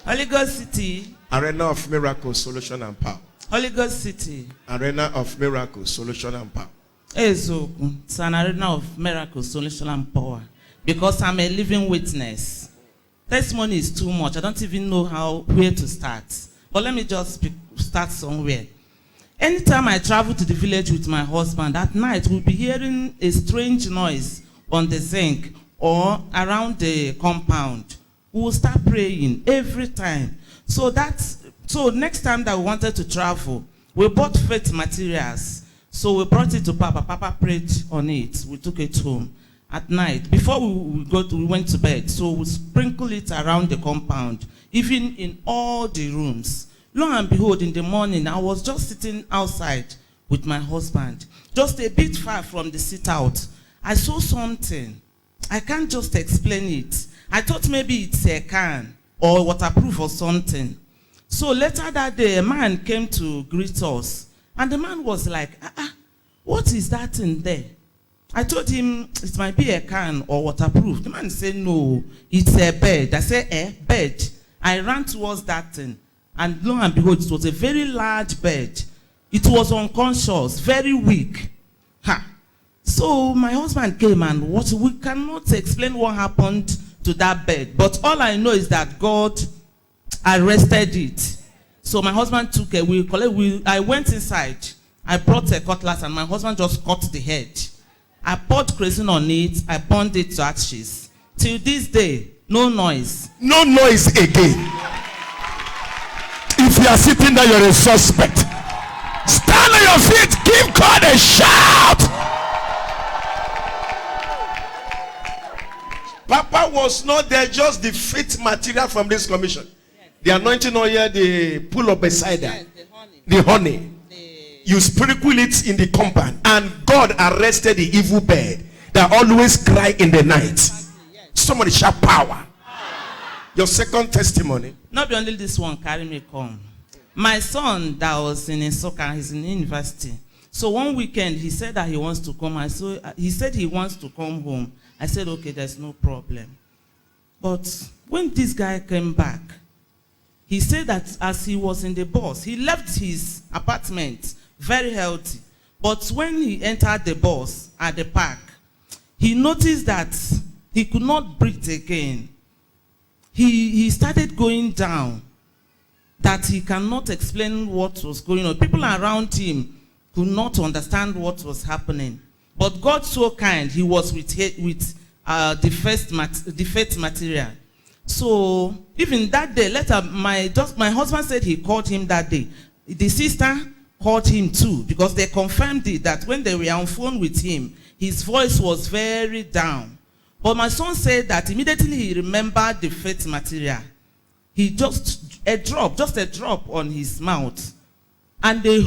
Holy Ghost City. Arena of miracle, solution and power. Holy Ghost City. Arena of miracle, solution and power. It's an arena of miracle, solution and power. Because I'm a living witness. Testimony is too much. I don't even know where to start. But let me just start somewhere. Anytime I travel to the village with my husband, at night we'll be hearing a strange noise on the zinc or around the compound. We will start praying every time. So next time that we wanted to travel, we bought faith materials. So we brought it to Papa. Papa prayed on it. We took it home at night. Before we went to bed. So we sprinkled it around the compound, even in all the rooms. Lo and behold, in the morning, I was just sitting outside with my husband, just a bit far from the sit-out. I saw something. I can't just explain it. I thought maybe it's a can or waterproof or something. So later that day, a man came to greet us. And the man was like, what is that in there? I told him it might be a can or waterproof. The man said, no, it's a bed. I said, bed. I ran towards that thing. And lo and behold, it was a very large bed. It was unconscious, very weak. So my husband came and we cannot explain what happened to that bed. But all I know is that God arrested it. So my husband took it. I went inside. I brought a cutlass and my husband just cut the head. I poured kerosene on it. I burned it to ashes. Till this day, no noise. No noise again. If you are sitting there, you're a suspect. Stand on your feet. Give God a shout. Papa was not there, just the faith material from this commission. The anointing oil, the pull up beside her. The honey. You sprinkle it in the compound. And God arrested the evil bird that always cry in the night. Somebody shout power. Your second testimony. Not be only this one carry me come. My son that was in Soka, he's in university. So one weekend he said that he wants to come. He said he wants to come home. I said, okay, there's no problem. But when this guy came back, he said that as he was in the bus, he left his apartment very healthy. But when he entered the bus at the park, he noticed that he could not breathe again. He started going down, that he cannot explain what was going on. People around him could not understand what was happening. But God so kind, he was with the faith material. So even that day, later, my husband said he called him that day. The sister called him too, because they confirmed it, that when they were on phone with him, his voice was very down. But my son said that immediately he remembered the faith material. He just a drop on his mouth. And a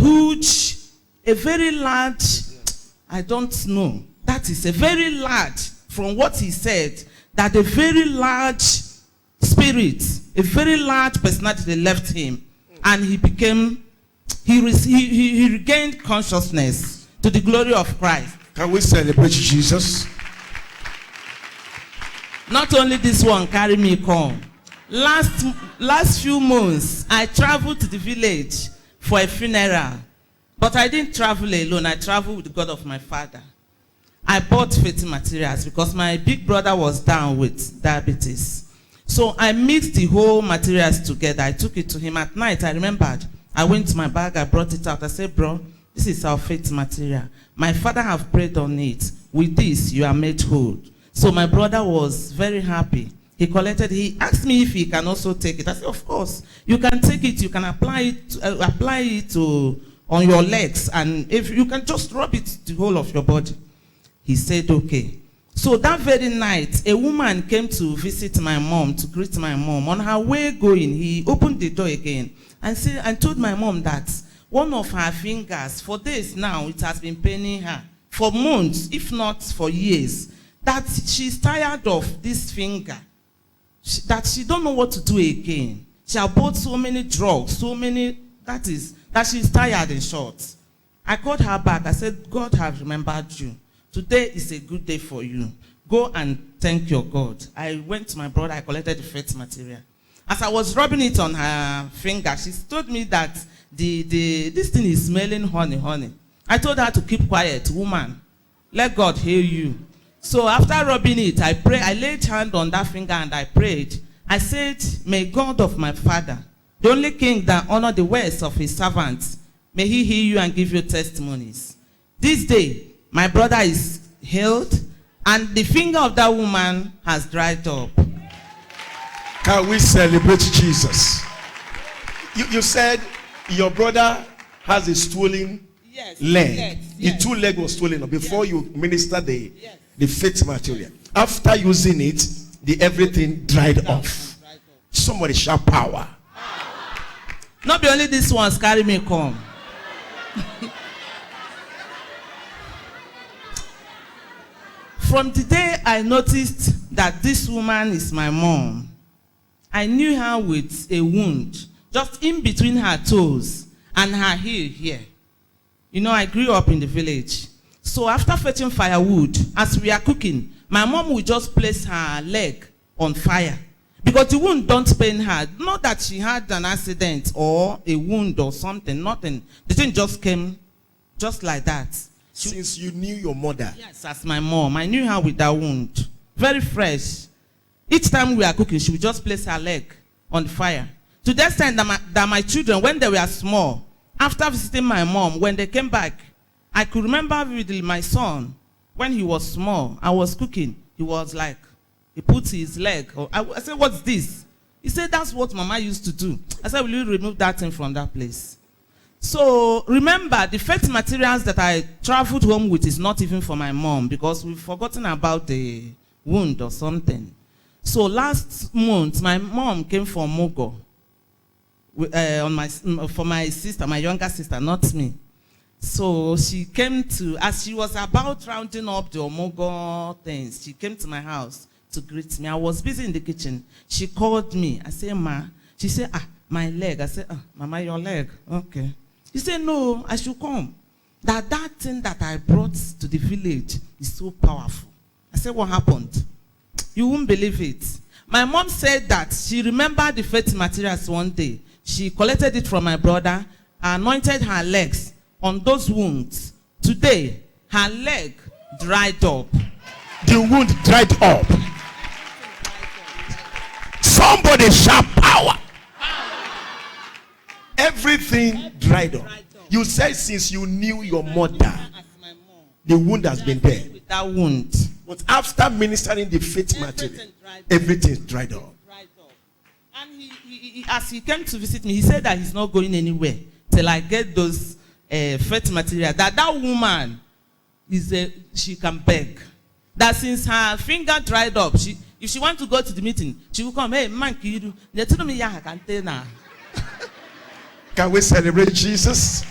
very large, I don't know, that is a very large, from what he said, that a very large spirit, a very large personality left him. And he regained consciousness to the glory of Christ. Can we celebrate Jesus? Not only this one carry me come. Last few months, I traveled to the village for a funeral. But I didn't travel alone. I traveled with the God of my father. I bought faith materials because my big brother was down with diabetes. So I mixed the whole materials together. I took it to him at night. I remembered. I went to my bag. I brought it out. I said, bro, this is our faith material. My father have prayed on it. With this, you are made whole. So my brother was very happy. He collected. He asked me if he can also take it. I said, of course, you can take it. You can apply it on your legs, and if you can just rub it the whole of your body. He said, okay. So that very night, a woman came to visit my mom, to greet my mom. On her way going, he opened the door again and told my mom that one of her fingers, for days now, it has been paining her. For months, if not for years. That she's tired of this finger. That she don't know what to do again. She has bought so many drugs, that she's tired, in short. I called her back. I said, God has remembered you. Today is a good day for you. Go and thank your God. I went to my brother. I collected the faith material. As I was rubbing it on her finger, she told me that this thing is smelling honey. I told her to keep quiet, woman. Let God hear you. So after rubbing it, I laid hand on that finger and I prayed. I said, may God of my father, the only king that honor the words of his servants, may he hear you and give you testimonies. This day, my brother is healed and the finger of that woman has dried up. Can we celebrate Jesus? You said your brother has a swollen leg. Yes. The 2 leg was swollen before you minister the faith material. After using it, the everything dried off. Somebody shout power. Not be only this ones carry me come. From the day I noticed that this woman is my mom, I knew her with a wound just in between her toes and her heel here. You know, I grew up in the village. So after fetching firewood, as we are cooking, my mom would just place her leg on fire. Because the wound don't pain her. Not that she had an accident or a wound or something, nothing. The thing just came just like that. Since you knew your mother? Yes, as my mom. I knew her with that wound. Very fresh. Each time we are cooking, she would just place her leg on the fire. To the extent that my children, when they were small, after visiting my mom, when they came back, I could remember vividly my son, when he was small, I was cooking, he was like, he put his leg. I said, what's this? He said, that's what Mama used to do. I said, will you remove that thing from that place? So remember, the faith materials that I traveled home with is not even for my mom because we've forgotten about the wound or something. So last month, my mom came from Mogo for my sister, my younger sister, not me. So she came to, as she was about rounding up the Omogo things, she came to my house to greet me. I was busy in the kitchen. She called me. I said, Ma. She said, my leg. I said, Mama, your leg. Okay. She said, no, I should come. That thing that I brought to the village is so powerful. I said, what happened? You won't believe it. My mom said that she remembered the faith materials one day. She collected it from my brother, anointed her legs on those wounds. Today, her leg dried up. The wound dried up. Somebody shout power. Everything dried up. You said since you knew your mother, the wound has been there. That wound. But after ministering the faith material, everything dried up. And he, as he came to visit me, he said that he's not going anywhere till I get those faith material. That woman she can beg. That since her finger dried up, if she wants to go to the meeting, she will come. Hey, man, can you do? They told me, yeah, I can tell now. Can we celebrate Jesus?